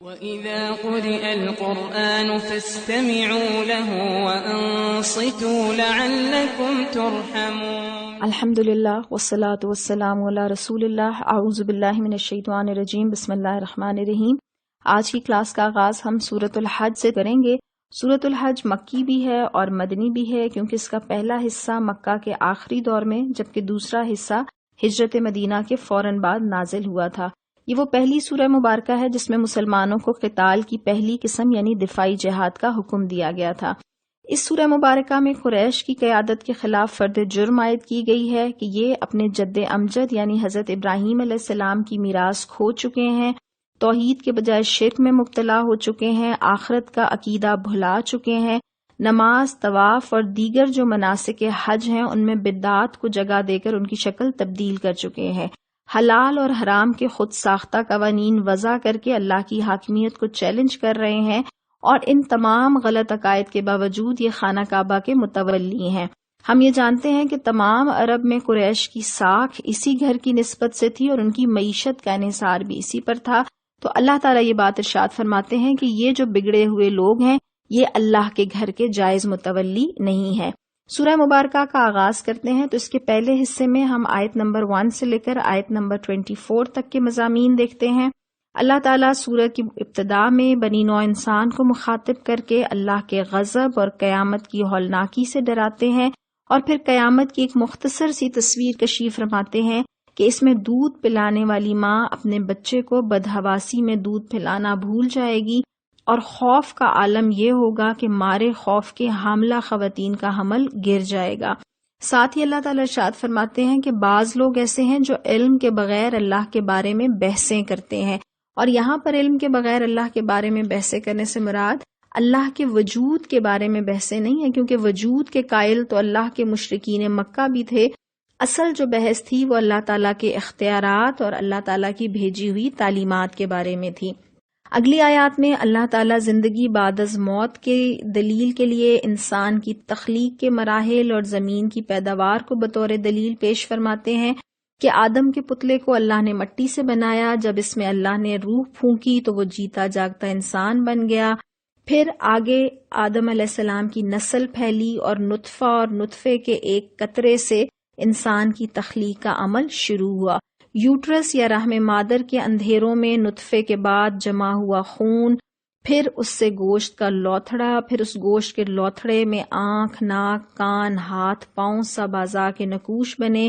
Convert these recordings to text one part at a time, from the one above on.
وَإِذَا قُرِئَ الْقُرْآنُ فَاسْتَمِعُوا لَهُ وَأَنصِتُوا لَعَلَّكُمْ تُرْحَمُونَ۔ الحمدللہ والصلاة والسلام علی رسول اللہ۔ اعوذ باللہ من الشیطان الرجیم، بسم اللہ الرحمن الرحیم۔ آج کی کلاس کا آغاز ہم سورۃ الحج سے کریں گے۔ سورۃ الحج مکی بھی ہے اور مدنی بھی ہے، کیونکہ اس کا پہلا حصہ مکہ کے آخری دور میں جبکہ دوسرا حصہ ہجرت مدینہ کے فوراً بعد نازل ہوا تھا۔ یہ وہ پہلی سورہ مبارکہ ہے جس میں مسلمانوں کو قتال کی پہلی قسم یعنی دفاعی جہاد کا حکم دیا گیا تھا۔ اس سورہ مبارکہ میں قریش کی قیادت کے خلاف فرد جرم عائد کی گئی ہے کہ یہ اپنے جد امجد یعنی حضرت ابراہیم علیہ السلام کی میراث کھو چکے ہیں، توحید کے بجائے شرک میں مبتلا ہو چکے ہیں، آخرت کا عقیدہ بھلا چکے ہیں، نماز، طواف اور دیگر جو مناسک حج ہیں ان میں بدعات کو جگہ دے کر ان کی شکل تبدیل کر چکے ہیں، حلال اور حرام کے خود ساختہ قوانین وضع کر کے اللہ کی حاکمیت کو چیلنج کر رہے ہیں، اور ان تمام غلط عقائد کے باوجود یہ خانہ کعبہ کے متولی ہیں۔ ہم یہ جانتے ہیں کہ تمام عرب میں قریش کی ساکھ اسی گھر کی نسبت سے تھی اور ان کی معیشت کا انحصار بھی اسی پر تھا، تو اللہ تعالیٰ یہ بات ارشاد فرماتے ہیں کہ یہ جو بگڑے ہوئے لوگ ہیں یہ اللہ کے گھر کے جائز متولی نہیں ہے۔ سورہ مبارکہ کا آغاز کرتے ہیں تو اس کے پہلے حصے میں ہم آیت نمبر 1 سے لے کر آیت نمبر 24 تک کے مضامین دیکھتے ہیں۔ اللہ تعالیٰ سورہ کی ابتدا میں بنی نوع انسان کو مخاطب کر کے اللہ کے غضب اور قیامت کی ہولناکی سے ڈراتے ہیں، اور پھر قیامت کی ایک مختصر سی تصویر کشی فرماتے ہیں کہ اس میں دودھ پلانے والی ماں اپنے بچے کو بدحواسی میں دودھ پلانا بھول جائے گی، اور خوف کا عالم یہ ہوگا کہ مارے خوف کے حاملہ خواتین کا حمل گر جائے گا۔ ساتھ ہی اللہ تعالیٰ ارشاد فرماتے ہیں کہ بعض لوگ ایسے ہیں جو علم کے بغیر اللہ کے بارے میں بحثیں کرتے ہیں، اور یہاں پر علم کے بغیر اللہ کے بارے میں بحثیں کرنے سے مراد اللہ کے وجود کے بارے میں بحثیں نہیں ہیں، کیونکہ وجود کے قائل تو اللہ کے مشرکین مکہ بھی تھے۔ اصل جو بحث تھی وہ اللہ تعالیٰ کے اختیارات اور اللہ تعالیٰ کی بھیجی ہوئی تعلیمات کے بارے میں تھی۔ اگلی آیات میں اللہ تعالیٰ زندگی بعد از موت کے دلیل کے لیے انسان کی تخلیق کے مراحل اور زمین کی پیداوار کو بطور دلیل پیش فرماتے ہیں کہ آدم کے پتلے کو اللہ نے مٹی سے بنایا، جب اس میں اللہ نے روح پھونکی تو وہ جیتا جاگتا انسان بن گیا۔ پھر آگے آدم علیہ السلام کی نسل پھیلی اور نطفے کے ایک قطرے سے انسان کی تخلیق کا عمل شروع ہوا۔ یوٹرس یا رحم مادر کے اندھیروں میں نطفے کے بعد جمع ہوا خون، پھر اس سے گوشت کا لوتھڑا، پھر اس گوشت کے لوتھڑے میں آنکھ، ناک، کان، ہاتھ، پاؤں سب اعضاء کے نقوش بنے،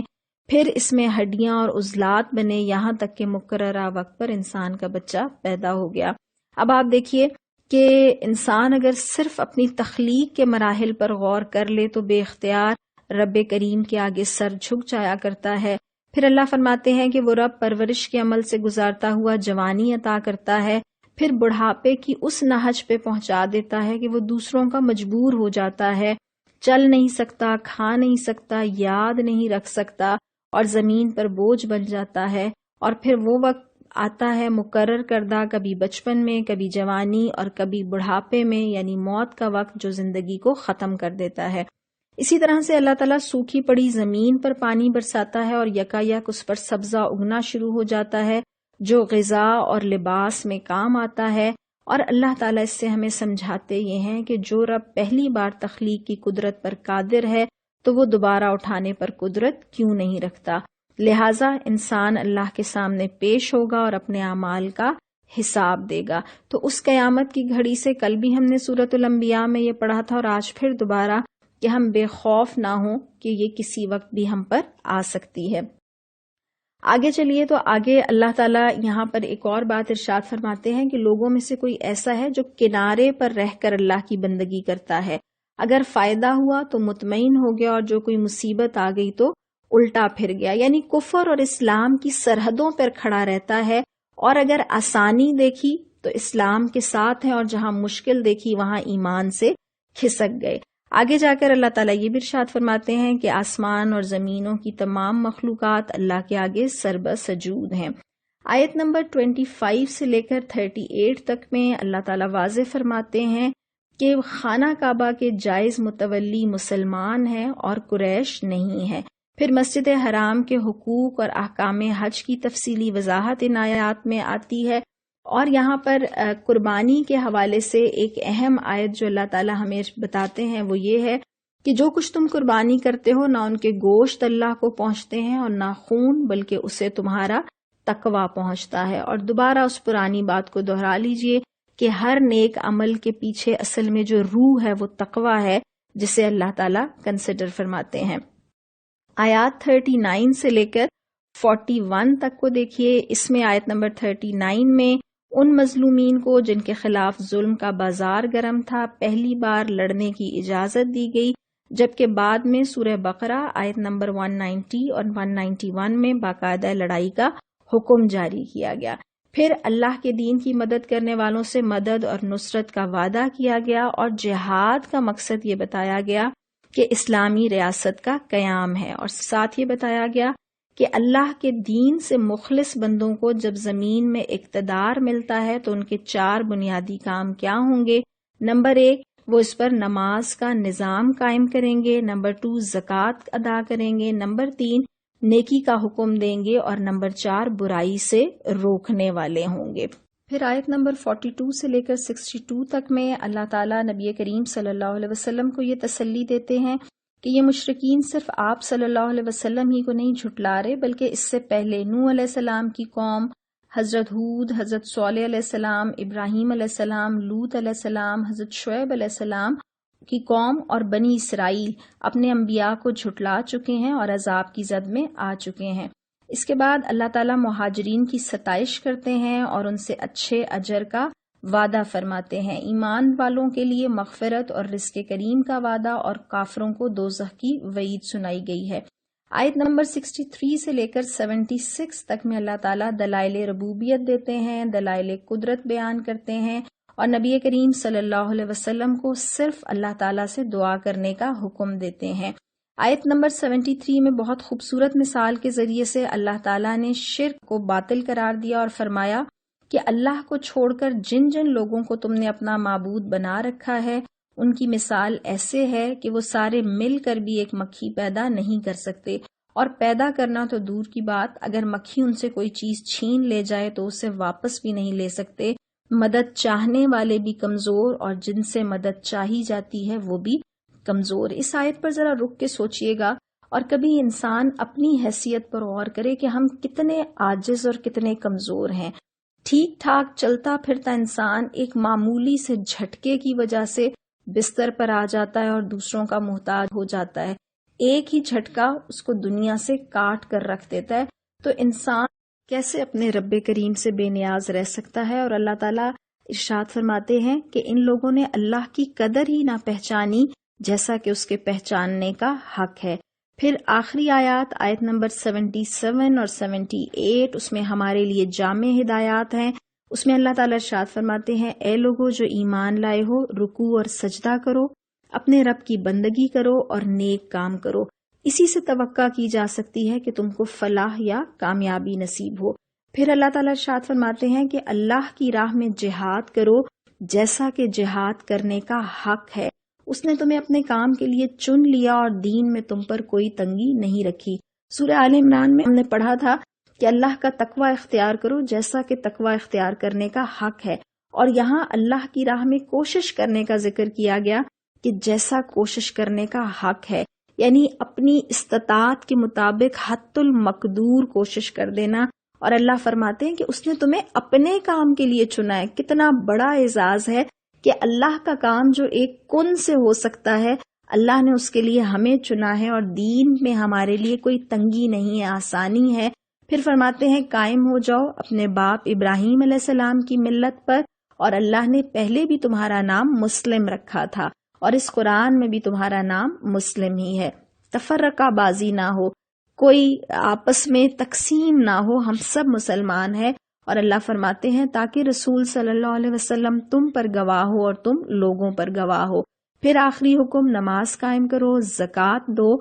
پھر اس میں ہڈیاں اور عضلات بنے، یہاں تک کہ مقررہ وقت پر انسان کا بچہ پیدا ہو گیا۔ اب آپ دیکھیے کہ انسان اگر صرف اپنی تخلیق کے مراحل پر غور کر لے تو بے اختیار رب کریم کے آگے سر جھک جایا کرتا ہے۔ پھر اللہ فرماتے ہیں کہ وہ رب پرورش کے عمل سے گزارتا ہوا جوانی عطا کرتا ہے، پھر بڑھاپے کی اس نہج پہ پہنچا دیتا ہے کہ وہ دوسروں کا مجبور ہو جاتا ہے، چل نہیں سکتا، کھا نہیں سکتا، یاد نہیں رکھ سکتا، اور زمین پر بوجھ بن جاتا ہے۔ اور پھر وہ وقت آتا ہے مقرر کردہ، کبھی بچپن میں، کبھی جوانی اور کبھی بڑھاپے میں، یعنی موت کا وقت جو زندگی کو ختم کر دیتا ہے۔ اسی طرح سے اللہ تعالیٰ سوکھی پڑی زمین پر پانی برساتا ہے اور یکایک اس پر سبزہ اگنا شروع ہو جاتا ہے جو غذا اور لباس میں کام آتا ہے، اور اللہ تعالیٰ اس سے ہمیں سمجھاتے یہ ہیں کہ جو رب پہلی بار تخلیق کی قدرت پر قادر ہے تو وہ دوبارہ اٹھانے پر قدرت کیوں نہیں رکھتا۔ لہٰذا انسان اللہ کے سامنے پیش ہوگا اور اپنے اعمال کا حساب دے گا۔ تو اس قیامت کی گھڑی سے کل بھی ہم نے سورۃ الانبیاء میں یہ پڑھا تھا، اور آج پھر دوبارہ کہ ہم بے خوف نہ ہوں کہ یہ کسی وقت بھی ہم پر آ سکتی ہے۔ آگے چلیے تو آگے اللہ تعالیٰ یہاں پر ایک اور بات ارشاد فرماتے ہیں کہ لوگوں میں سے کوئی ایسا ہے جو کنارے پر رہ کر اللہ کی بندگی کرتا ہے، اگر فائدہ ہوا تو مطمئن ہو گیا، اور جو کوئی مصیبت آ گئی تو الٹا پھر گیا، یعنی کفر اور اسلام کی سرحدوں پر کھڑا رہتا ہے، اور اگر آسانی دیکھی تو اسلام کے ساتھ ہے، اور جہاں مشکل دیکھی وہاں ایمان سے کھسک گئے۔ آگے جا کر اللہ تعالیٰ یہ بھی ارشاد فرماتے ہیں کہ آسمان اور زمینوں کی تمام مخلوقات اللہ کے آگے سربہ سجود ہیں۔ آیت نمبر 25 سے لے کر 38 تک میں اللہ تعالیٰ واضح فرماتے ہیں کہ خانہ کعبہ کے جائز متولی مسلمان ہیں اور قریش نہیں ہے۔ پھر مسجد حرام کے حقوق اور احکام حج کی تفصیلی وضاحت ان آیات میں آتی ہے، اور یہاں پر قربانی کے حوالے سے ایک اہم آیت جو اللہ تعالیٰ ہمیں بتاتے ہیں وہ یہ ہے کہ جو کچھ تم قربانی کرتے ہو نہ ان کے گوشت اللہ کو پہنچتے ہیں اور نہ خون، بلکہ اسے تمہارا تقویٰ پہنچتا ہے۔ اور دوبارہ اس پرانی بات کو دہرا لیجئے کہ ہر نیک عمل کے پیچھے اصل میں جو روح ہے وہ تقویٰ ہے، جسے اللہ تعالیٰ کنسیڈر فرماتے ہیں۔ آیات 39 سے لے کر 41 تک کو دیکھیے۔ اس میں آیت نمبر 39 میں ان مظلومین کو جن کے خلاف ظلم کا بازار گرم تھا پہلی بار لڑنے کی اجازت دی گئی، جبکہ بعد میں سورہ بقرہ آیت نمبر 190 اور 191 میں باقاعدہ لڑائی کا حکم جاری کیا گیا۔ پھر اللہ کے دین کی مدد کرنے والوں سے مدد اور نصرت کا وعدہ کیا گیا، اور جہاد کا مقصد یہ بتایا گیا کہ اسلامی ریاست کا قیام ہے، اور ساتھ یہ بتایا گیا کہ اللہ کے دین سے مخلص بندوں کو جب زمین میں اقتدار ملتا ہے تو ان کے 4 بنیادی کام کیا ہوں گے۔ نمبر 1، وہ اس پر نماز کا نظام قائم کریں گے۔ نمبر 2، زکوٰۃ ادا کریں گے۔ نمبر 3، نیکی کا حکم دیں گے۔ اور نمبر 4، برائی سے روکنے والے ہوں گے۔ پھر آیت نمبر 42 سے لے کر 62 تک میں اللہ تعالیٰ نبی کریم صلی اللہ علیہ وسلم کو یہ تسلی دیتے ہیں کہ یہ مشرکین صرف آپ صلی اللہ علیہ وسلم ہی کو نہیں جھٹلا رہے، بلکہ اس سے پہلے نوح علیہ السلام کی قوم، حضرت ہود، حضرت صالح علیہ السلام، ابراہیم علیہ السلام، لوط علیہ السلام، حضرت شعیب علیہ السلام کی قوم اور بنی اسرائیل اپنے انبیاء کو جھٹلا چکے ہیں اور عذاب کی زد میں آ چکے ہیں۔ اس کے بعد اللہ تعالیٰ مہاجرین کی ستائش کرتے ہیں اور ان سے اچھے اجر کا وعدہ فرماتے ہیں۔ ایمان والوں کے لیے مغفرت اور رزق کریم کا وعدہ، اور کافروں کو دوزخ کی وعید سنائی گئی ہے۔ آیت نمبر 63 سے لے کر 76 تک میں اللہ تعالیٰ دلائل ربوبیت دیتے ہیں، دلائل قدرت بیان کرتے ہیں، اور نبی کریم صلی اللہ علیہ وسلم کو صرف اللہ تعالیٰ سے دعا کرنے کا حکم دیتے ہیں۔ آیت نمبر 73 میں بہت خوبصورت مثال کے ذریعے سے اللہ تعالیٰ نے شرک کو باطل قرار دیا اور فرمایا کہ اللہ کو چھوڑ کر جن جن لوگوں کو تم نے اپنا معبود بنا رکھا ہے ان کی مثال ایسے ہے کہ وہ سارے مل کر بھی ایک مکھی پیدا نہیں کر سکتے، اور پیدا کرنا تو دور کی بات، اگر مکھی ان سے کوئی چیز چھین لے جائے تو اسے واپس بھی نہیں لے سکتے۔ مدد چاہنے والے بھی کمزور، اور جن سے مدد چاہی جاتی ہے وہ بھی کمزور۔ اس آیت پر ذرا رک کے سوچئے گا، اور کبھی انسان اپنی حیثیت پر غور کرے کہ ہم کتنے عاجز اور کتنے کمزور ہیں۔ ٹھیک ٹھاک چلتا پھرتا انسان ایک معمولی سے جھٹکے کی وجہ سے بستر پر آ جاتا ہے اور دوسروں کا محتاج ہو جاتا ہے۔ ایک ہی جھٹکا اس کو دنیا سے کاٹ کر رکھ دیتا ہے۔ تو انسان کیسے اپنے رب کریم سے بے نیاز رہ سکتا ہے؟ اور اللہ تعالیٰ ارشاد فرماتے ہیں کہ ان لوگوں نے اللہ کی قدر ہی نہ پہچانی جیسا کہ اس کے پہچاننے کا حق ہے۔ پھر آخری آیت نمبر 77 اور 78، اس میں ہمارے لیے جامع ہدایات ہیں۔ اس میں اللہ تعالیٰ ارشاد فرماتے ہیں، اے لوگو جو ایمان لائے ہو، رکوع اور سجدہ کرو، اپنے رب کی بندگی کرو اور نیک کام کرو، اسی سے توقع کی جا سکتی ہے کہ تم کو فلاح یا کامیابی نصیب ہو۔ پھر اللہ تعالیٰ ارشاد فرماتے ہیں کہ اللہ کی راہ میں جہاد کرو جیسا کہ جہاد کرنے کا حق ہے۔ اس نے تمہیں اپنے کام کے لیے چن لیا اور دین میں تم پر کوئی تنگی نہیں رکھی۔ سورہ آل عمران میں ہم نے پڑھا تھا کہ اللہ کا تقوی اختیار کرو جیسا کہ تقوی اختیار کرنے کا حق ہے، اور یہاں اللہ کی راہ میں کوشش کرنے کا ذکر کیا گیا کہ جیسا کوشش کرنے کا حق ہے، یعنی اپنی استطاعت کے مطابق حد المقدور کوشش کر دینا۔ اور اللہ فرماتے ہیں کہ اس نے تمہیں اپنے کام کے لیے چنا ہے۔ کتنا بڑا اعزاز ہے کہ اللہ کا کام جو ایک کن سے ہو سکتا ہے، اللہ نے اس کے لیے ہمیں چنا ہے، اور دین میں ہمارے لیے کوئی تنگی نہیں ہے، آسانی ہے۔ پھر فرماتے ہیں قائم ہو جاؤ اپنے باپ ابراہیم علیہ السلام کی ملت پر، اور اللہ نے پہلے بھی تمہارا نام مسلم رکھا تھا، اور اس قرآن میں بھی تمہارا نام مسلم ہی ہے۔ تفرقہ بازی نہ ہو، کوئی آپس میں تقسیم نہ ہو، ہم سب مسلمان ہیں۔ اور اللہ فرماتے ہیں تاکہ رسول صلی اللہ علیہ وسلم تم پر گواہ ہو اور تم لوگوں پر گواہ ہو۔ پھر آخری حکم، نماز قائم کرو، زکوٰۃ دو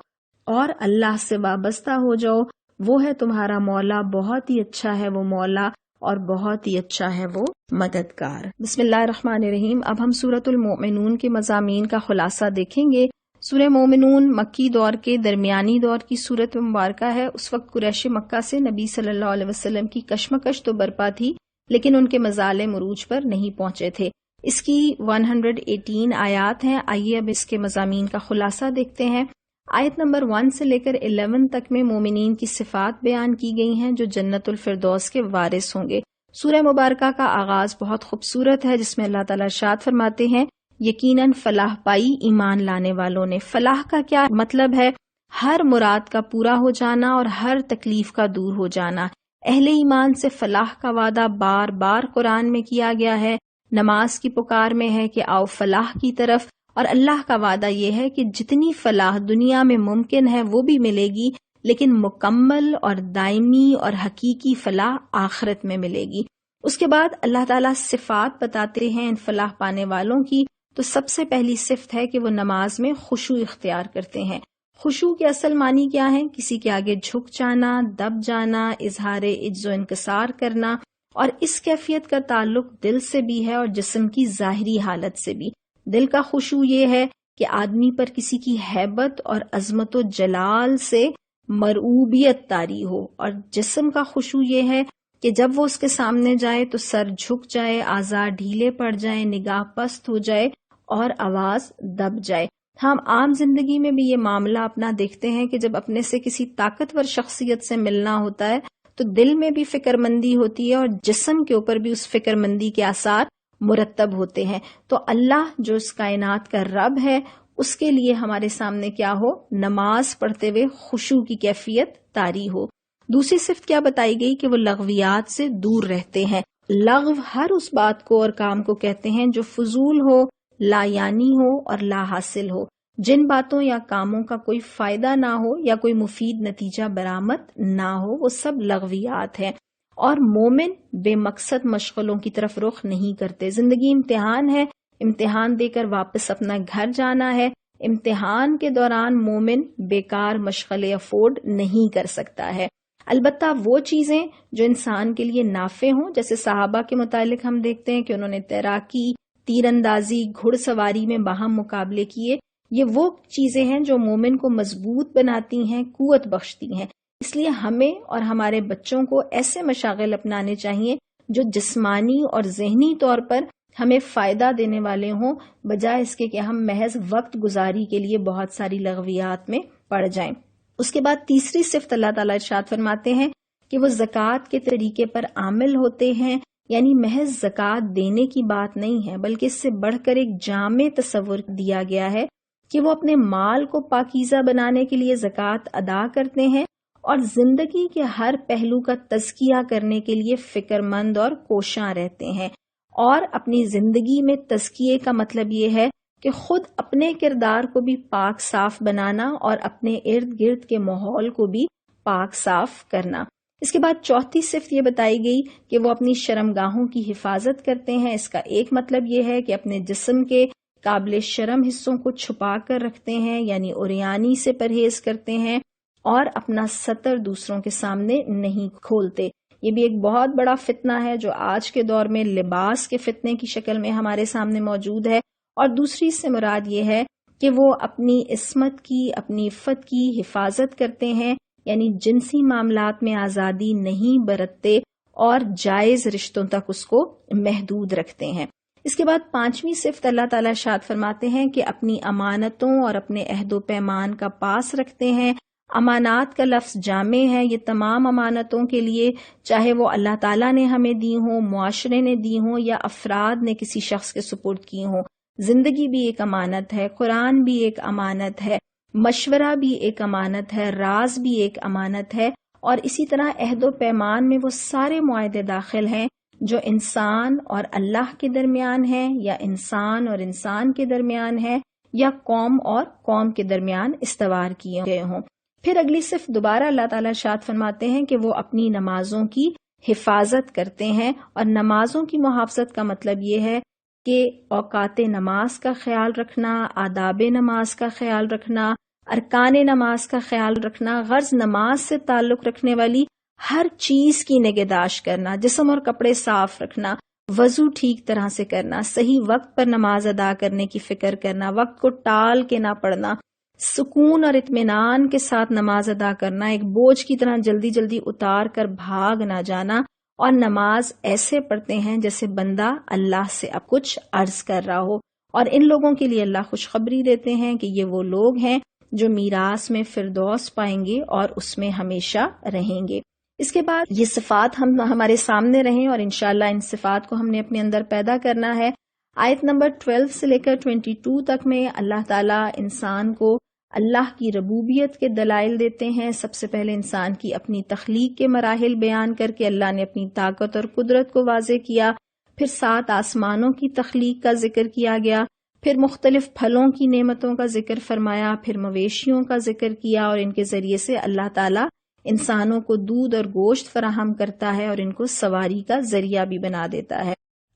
اور اللہ سے وابستہ ہو جاؤ، وہ ہے تمہارا مولا، بہت ہی اچھا ہے وہ مولا اور بہت ہی اچھا ہے وہ مددگار۔ بسم اللہ الرحمن الرحیم۔ اب ہم سورۃ المؤمنون کے مضامین کا خلاصہ دیکھیں گے۔ سورہ مومنون مکی دور کے درمیانی دور کی سورت مبارکہ ہے۔ اس وقت قریش مکہ سے نبی صلی اللہ علیہ وسلم کی کشمکش تو برپا تھی، لیکن ان کے مظالم عروج پر نہیں پہنچے تھے۔ اس کی 118 آیات ہیں۔ آئیے اب اس کے مضامین کا خلاصہ دیکھتے ہیں۔ آیت نمبر 1 سے لے کر 11 تک میں مومنین کی صفات بیان کی گئی ہیں جو جنت الفردوس کے وارث ہوں گے۔ سورہ مبارکہ کا آغاز بہت خوبصورت ہے، جس میں اللہ تعالیٰ ارشاد فرماتے ہیں یقیناً فلاح پائی ایمان لانے والوں نے۔ فلاح کا کیا مطلب ہے؟ ہر مراد کا پورا ہو جانا اور ہر تکلیف کا دور ہو جانا۔ اہل ایمان سے فلاح کا وعدہ بار بار قرآن میں کیا گیا ہے، نماز کی پکار میں ہے کہ آؤ فلاح کی طرف، اور اللہ کا وعدہ یہ ہے کہ جتنی فلاح دنیا میں ممکن ہے وہ بھی ملے گی، لیکن مکمل اور دائمی اور حقیقی فلاح آخرت میں ملے گی۔ اس کے بعد اللہ تعالیٰ صفات بتاتے ہیں ان فلاح پانے والوں کی۔ تو سب سے پہلی صفت ہے کہ وہ نماز میں خشوع اختیار کرتے ہیں۔ خشوع کے اصل معنی کیا ہے؟ کسی کے آگے جھک جانا، دب جانا، اظہار عجز و انکسار کرنا، اور اس کیفیت کا تعلق دل سے بھی ہے اور جسم کی ظاہری حالت سے بھی۔ دل کا خشوع یہ ہے کہ آدمی پر کسی کی ہیبت اور عظمت و جلال سے مرعوبیت طاری ہو، اور جسم کا خشوع یہ ہے کہ جب وہ اس کے سامنے جائے تو سر جھک جائے، اعضاء ڈھیلے پڑ جائیں، نگاہ پست ہو جائے اور آواز دب جائے۔ ہم عام زندگی میں بھی یہ معاملہ اپنا دیکھتے ہیں کہ جب اپنے سے کسی طاقتور شخصیت سے ملنا ہوتا ہے تو دل میں بھی فکر مندی ہوتی ہے اور جسم کے اوپر بھی اس فکر مندی کے آثار مرتب ہوتے ہیں۔ تو اللہ جو اس کائنات کا رب ہے، اس کے لیے ہمارے سامنے کیا ہو؟ نماز پڑھتے ہوئے خشوع کی کیفیت طاری ہو۔ دوسری صفت کیا بتائی گئی؟ کہ وہ لغویات سے دور رہتے ہیں۔ لغو ہر اس بات کو اور کام کو کہتے ہیں جو فضول ہو، لا یعنی ہو اور لا حاصل ہو، جن باتوں یا کاموں کا کوئی فائدہ نہ ہو یا کوئی مفید نتیجہ برآمد نہ ہو، وہ سب لغویات ہیں۔ اور مومن بے مقصد مشغلوں کی طرف رخ نہیں کرتے۔ زندگی امتحان ہے، امتحان دے کر واپس اپنا گھر جانا ہے۔ امتحان کے دوران مومن بیکار مشغلے افورڈ نہیں کر سکتا ہے۔ البتہ وہ چیزیں جو انسان کے لیے نافع ہوں، جیسے صحابہ کے متعلق ہم دیکھتے ہیں کہ انہوں نے تیراکی، تیر اندازی، گھڑ سواری میں باہم مقابلے کیے، یہ وہ چیزیں ہیں جو مومن کو مضبوط بناتی ہیں، قوت بخشتی ہیں۔ اس لیے ہمیں اور ہمارے بچوں کو ایسے مشاغل اپنانے چاہیے جو جسمانی اور ذہنی طور پر ہمیں فائدہ دینے والے ہوں، بجائے اس کے کہ ہم محض وقت گزاری کے لیے بہت ساری لغویات میں پڑ جائیں۔ اس کے بعد تیسری صفت اللہ تعالیٰ ارشاد فرماتے ہیں کہ وہ زکوٰۃ کے طریقے پر عامل ہوتے ہیں، یعنی محض زکوٰۃ دینے کی بات نہیں ہے، بلکہ اس سے بڑھ کر ایک جامع تصور دیا گیا ہے کہ وہ اپنے مال کو پاکیزہ بنانے کے لیے زکوٰۃ ادا کرتے ہیں اور زندگی کے ہر پہلو کا تزکیہ کرنے کے لیے فکر مند اور کوشاں رہتے ہیں۔ اور اپنی زندگی میں تزکیے کا مطلب یہ ہے کہ خود اپنے کردار کو بھی پاک صاف بنانا اور اپنے ارد گرد کے ماحول کو بھی پاک صاف کرنا۔ اس کے بعد چوتھی صفت یہ بتائی گئی کہ وہ اپنی شرمگاہوں کی حفاظت کرتے ہیں۔ اس کا ایک مطلب یہ ہے کہ اپنے جسم کے قابل شرم حصوں کو چھپا کر رکھتے ہیں، یعنی عریانی سے پرہیز کرتے ہیں، اور اپنا سطر دوسروں کے سامنے نہیں کھولتے۔ یہ بھی ایک بہت بڑا فتنہ ہے جو آج کے دور میں لباس کے فتنے کی شکل میں ہمارے سامنے موجود ہے۔ اور دوسری سے مراد یہ ہے کہ وہ اپنی عصمت کی، اپنی عفت کی حفاظت کرتے ہیں، یعنی جنسی معاملات میں آزادی نہیں برتتے اور جائز رشتوں تک اس کو محدود رکھتے ہیں۔ اس کے بعد پانچویں صفت اللہ تعالیٰ ارشاد فرماتے ہیں کہ اپنی امانتوں اور اپنے عہد و پیمان کا پاس رکھتے ہیں۔ امانات کا لفظ جامع ہے، یہ تمام امانتوں کے لیے، چاہے وہ اللہ تعالیٰ نے ہمیں دی ہوں، معاشرے نے دی ہوں، یا افراد نے کسی شخص کے سپرد کی ہوں۔ زندگی بھی ایک امانت ہے، قرآن بھی ایک امانت ہے، مشورہ بھی ایک امانت ہے، راز بھی ایک امانت ہے، اور اسی طرح عہد و پیمان میں وہ سارے معاہدے داخل ہیں جو انسان اور اللہ کے درمیان ہیں، یا انسان اور انسان کے درمیان ہیں، یا قوم اور قوم کے درمیان استوار کیے گئے ہوں۔ پھر اگلی صفت دوبارہ اللہ تعالیٰ ارشاد فرماتے ہیں کہ وہ اپنی نمازوں کی حفاظت کرتے ہیں، اور نمازوں کی محافظت کا مطلب یہ ہے کہ اوقات نماز کا خیال رکھنا، آداب نماز کا خیال رکھنا، ارکان نماز کا خیال رکھنا، غرض نماز سے تعلق رکھنے والی ہر چیز کی نگہداشت کرنا، جسم اور کپڑے صاف رکھنا، وضو ٹھیک طرح سے کرنا، صحیح وقت پر نماز ادا کرنے کی فکر کرنا، وقت کو ٹال کے نہ پڑھنا، سکون اور اطمینان کے ساتھ نماز ادا کرنا، ایک بوجھ کی طرح جلدی جلدی اتار کر بھاگ نہ جانا، اور نماز ایسے پڑھتے ہیں جیسے بندہ اللہ سے اب کچھ عرض کر رہا ہو، اور ان لوگوں کے لیے اللہ خوشخبری دیتے ہیں کہ یہ وہ لوگ ہیں جو میراث میں فردوس پائیں گے اور اس میں ہمیشہ رہیں گے۔ اس کے بعد یہ صفات ہمارے سامنے رہیں اور انشاءاللہ ان صفات کو ہم نے اپنے اندر پیدا کرنا ہے۔ آیت نمبر 12 سے لے کر 22 تک میں اللہ تعالیٰ انسان کو اللہ کی ربوبیت کے دلائل دیتے ہیں۔ سب سے پہلے انسان کی اپنی تخلیق کے مراحل بیان کر کے اللہ نے اپنی طاقت اور قدرت کو واضح کیا، پھر 7 آسمانوں کی تخلیق کا ذکر کیا گیا، پھر مختلف پھلوں کی نعمتوں کا ذکر فرمایا، پھر مویشیوں کا ذکر کیا، اور ان کے ذریعے سے اللہ تعالیٰ انسانوں کو دودھ اور گوشت فراہم کرتا ہے اور ان کو سواری کا ذریعہ بھی بنا دیتا ہے۔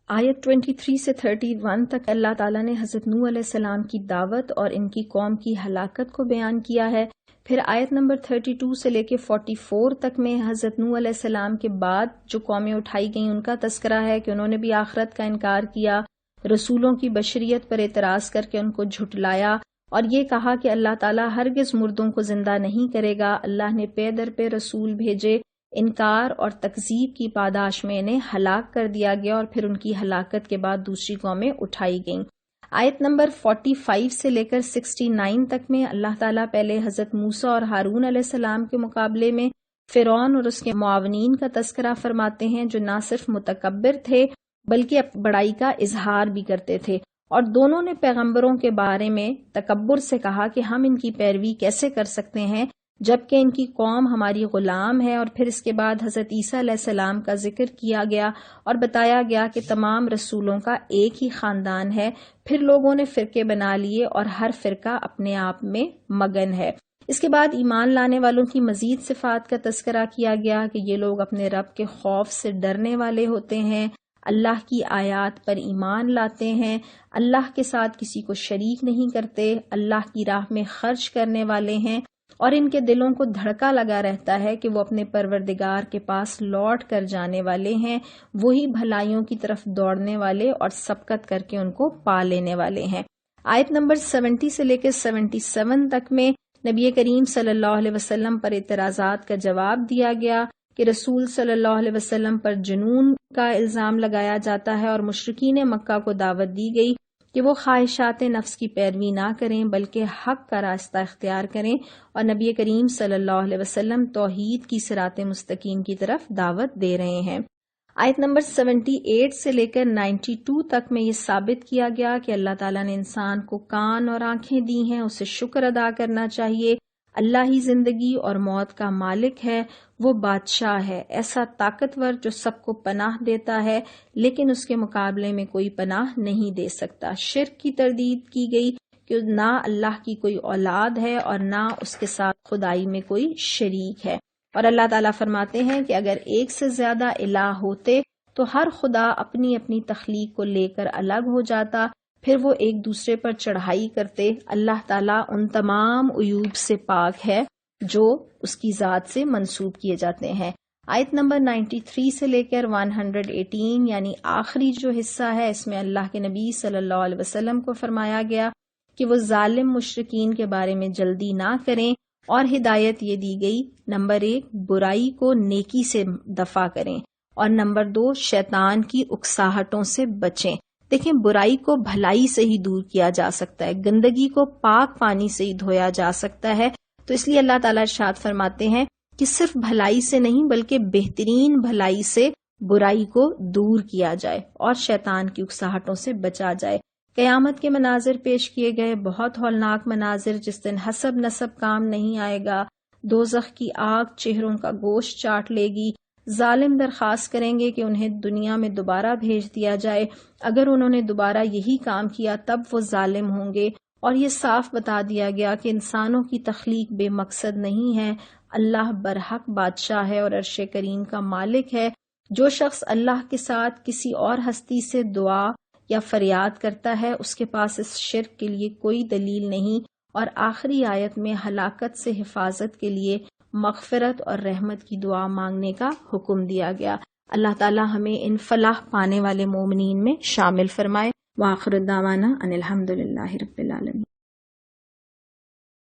آیت 23 سے 31 تک اللہ تعالیٰ نے حضرت نوح علیہ السلام کی دعوت اور ان کی قوم کی ہلاکت کو بیان کیا ہے۔ پھر آیت نمبر 32 سے لے کے 44 تک میں حضرت نوح علیہ السلام کے بعد جو قومیں اٹھائی گئیں ان کا تذکرہ ہے کہ انہوں نے بھی آخرت کا انکار کیا، رسولوں کی بشریت پر اعتراض کر کے ان کو جھٹلایا، اور یہ کہا کہ اللہ تعالیٰ ہرگز مردوں کو زندہ نہیں کرے گا۔ اللہ نے پے در پہ رسول بھیجے، انکار اور تکذیب کی پاداش میں انہیں ہلاک کر دیا گیا، اور پھر ان کی ہلاکت کے بعد دوسری قومیں اٹھائی گئیں۔ آیت نمبر 45 سے لے کر 69 تک میں اللہ تعالیٰ پہلے حضرت موسیٰ اور ہارون علیہ السلام کے مقابلے میں فرعون اور اس کے معاونین کا تذکرہ فرماتے ہیں، جو نہ صرف متکبر تھے بلکہ بڑائی کا اظہار بھی کرتے تھے، اور دونوں نے پیغمبروں کے بارے میں تکبر سے کہا کہ ہم ان کی پیروی کیسے کر سکتے ہیں جبکہ ان کی قوم ہماری غلام ہے۔ اور پھر اس کے بعد حضرت عیسیٰ علیہ السلام کا ذکر کیا گیا اور بتایا گیا کہ تمام رسولوں کا ایک ہی خاندان ہے۔ پھر لوگوں نے فرقے بنا لیے اور ہر فرقہ اپنے آپ میں مگن ہے۔ اس کے بعد ایمان لانے والوں کی مزید صفات کا تذکرہ کیا گیا کہ یہ لوگ اپنے رب کے خوف سے ڈرنے والے ہوتے ہیں، اللہ کی آیات پر ایمان لاتے ہیں، اللہ کے ساتھ کسی کو شریک نہیں کرتے، اللہ کی راہ میں خرچ کرنے والے ہیں، اور ان کے دلوں کو دھڑکا لگا رہتا ہے کہ وہ اپنے پروردگار کے پاس لوٹ کر جانے والے ہیں، وہی بھلائیوں کی طرف دوڑنے والے اور سبقت کر کے ان کو پا لینے والے ہیں۔ آیت نمبر 70 سے لے کے 77 تک میں نبی کریم صلی اللہ علیہ وسلم پر اعتراضات کا جواب دیا گیا کہ رسول صلی اللہ علیہ وسلم پر جنون کا الزام لگایا جاتا ہے، اور مشرکین مکہ کو دعوت دی گئی کہ وہ خواہشات نفس کی پیروی نہ کریں بلکہ حق کا راستہ اختیار کریں، اور نبی کریم صلی اللہ علیہ وسلم توحید کی صراط مستقیم کی طرف دعوت دے رہے ہیں۔ آیت نمبر 78 سے لے کر 92 تک میں یہ ثابت کیا گیا کہ اللہ تعالیٰ نے انسان کو کان اور آنکھیں دی ہیں، اسے شکر ادا کرنا چاہیے۔ اللہ ہی زندگی اور موت کا مالک ہے، وہ بادشاہ ہے، ایسا طاقتور جو سب کو پناہ دیتا ہے لیکن اس کے مقابلے میں کوئی پناہ نہیں دے سکتا۔ شرک کی تردید کی گئی کہ نہ اللہ کی کوئی اولاد ہے اور نہ اس کے ساتھ خدائی میں کوئی شریک ہے، اور اللہ تعالیٰ فرماتے ہیں کہ اگر ایک سے زیادہ الہ ہوتے تو ہر خدا اپنی اپنی تخلیق کو لے کر الگ ہو جاتا، پھر وہ ایک دوسرے پر چڑھائی کرتے۔ اللہ تعالیٰ ان تمام عیوب سے پاک ہے جو اس کی ذات سے منسوب کیے جاتے ہیں۔ آیت نمبر 93 سے لے کر 118 یعنی آخری جو حصہ ہے، اس میں اللہ کے نبی صلی اللہ علیہ وسلم کو فرمایا گیا کہ وہ ظالم مشرکین کے بارے میں جلدی نہ کریں، اور ہدایت یہ دی گئی، نمبر 1 برائی کو نیکی سے دفع کریں، اور نمبر 2 شیطان کی اکساہٹوں سے بچیں۔ دیکھیں، برائی کو بھلائی سے ہی دور کیا جا سکتا ہے، گندگی کو پاک پانی سے ہی دھویا جا سکتا ہے، تو اس لیے اللہ تعالیٰ ارشاد فرماتے ہیں کہ صرف بھلائی سے نہیں بلکہ بہترین بھلائی سے برائی کو دور کیا جائے اور شیطان کی اکساہٹوں سے بچا جائے۔ قیامت کے مناظر پیش کیے گئے، بہت ہولناک مناظر، جس دن حسب نسب کام نہیں آئے گا، دوزخ کی آگ چہروں کا گوشت چاٹ لے گی، ظالم درخواست کریں گے کہ انہیں دنیا میں دوبارہ بھیج دیا جائے، اگر انہوں نے دوبارہ یہی کام کیا تب وہ ظالم ہوں گے۔ اور یہ صاف بتا دیا گیا کہ انسانوں کی تخلیق بے مقصد نہیں ہے، اللہ برحق بادشاہ ہے اور عرش کریم کا مالک ہے۔ جو شخص اللہ کے ساتھ کسی اور ہستی سے دعا یا فریاد کرتا ہے، اس کے پاس اس شرک کے لیے کوئی دلیل نہیں۔ اور آخری آیت میں ہلاکت سے حفاظت کے لیے مغفرت اور رحمت کی دعا مانگنے کا حکم دیا گیا۔ اللہ تعالی ہمیں ان فلاح پانے والے مومنین میں شامل فرمائے۔ وآخر دعوانا ان الحمد للہ رب العالمین۔